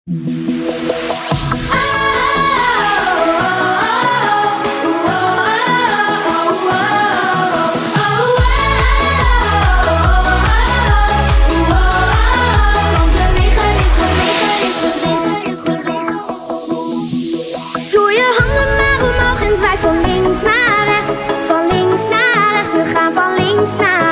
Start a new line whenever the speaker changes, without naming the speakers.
Doe je handen maar omhoog en draai van links naar rechts. Van links naar rechts, we gaan van links naar